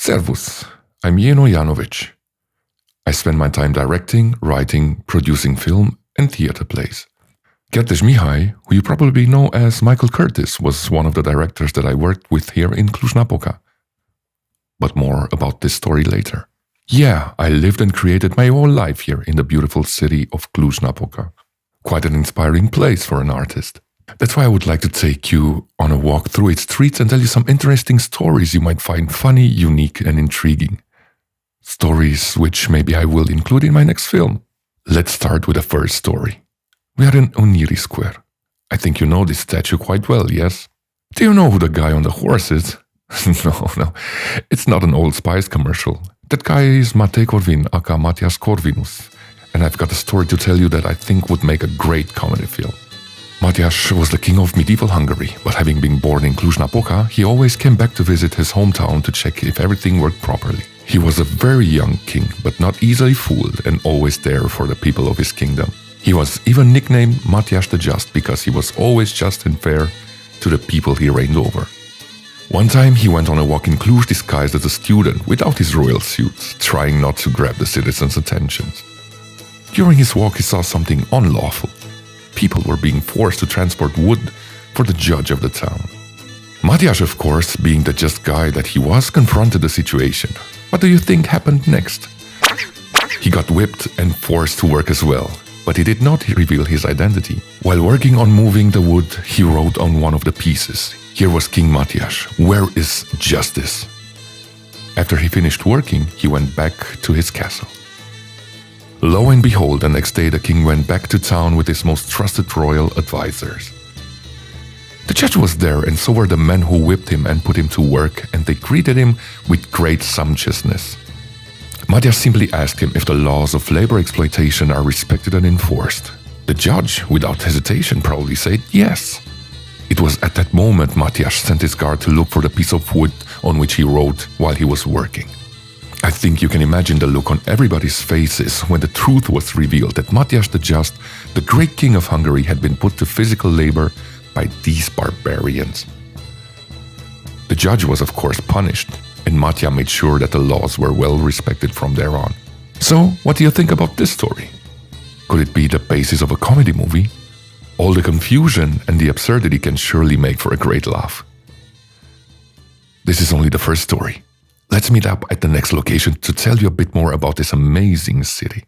Servus, I'm Jeno Janovic. I spend my time directing, writing, producing film and theater plays. Kertész Mihály, who you probably know as Michael Curtis, was one of the directors that I worked with here in Cluj-Napoca. But more about this story later. Yeah, I lived and created my whole life here in the beautiful city of Cluj-Napoca. Quite an inspiring place for an artist. That's why I would like to take you on a walk through its streets and tell you some interesting stories you might find funny, unique and intriguing. Stories which maybe I will include in my next film. Let's start with the first story. We are in Unirii Square. I think you know this statue quite well, yes? Do you know who the guy on the horse is? No, it's not an Old Spice commercial. That guy is Matei Corvin, aka Matthias Corvinus. And I've got a story to tell you that I think would make a great comedy film. Matthias was the king of medieval Hungary, but having been born in Cluj-Napoca, he always came back to visit his hometown to check if everything worked properly. He was a very young king, but not easily fooled and always there for the people of his kingdom. He was even nicknamed Matthias the Just because he was always just and fair to the people he reigned over. One time he went on a walk in Cluj disguised as a student without his royal suit, trying not to grab the citizens' attentions. During his walk he saw something unlawful. People were being forced to transport wood for the judge of the town. Matthias, of course, being the just guy that he was, confronted the situation. What do you think happened next? He got whipped and forced to work as well, but he did not reveal his identity. While working on moving the wood, he wrote on one of the pieces, "Here was King Matthias, where is justice?" After he finished working, he went back to his castle. Lo and behold, the next day the king went back to town with his most trusted royal advisors. The judge was there, and so were the men who whipped him and put him to work, and they greeted him with great sumptuousness. Matthias simply asked him if the laws of labor exploitation are respected and enforced. The judge, without hesitation, probably said yes. It was at that moment Matthias sent his guard to look for the piece of wood on which he wrote while he was working. I think you can imagine the look on everybody's faces when the truth was revealed that Matthias the Just, the great king of Hungary, had been put to physical labor by these barbarians. The judge was of course punished, and Matthias made sure that the laws were well respected from there on. So, what do you think about this story? Could it be the basis of a comedy movie? All the confusion and the absurdity can surely make for a great laugh. This is only the first story. Let's meet up at the next location to tell you a bit more about this amazing city.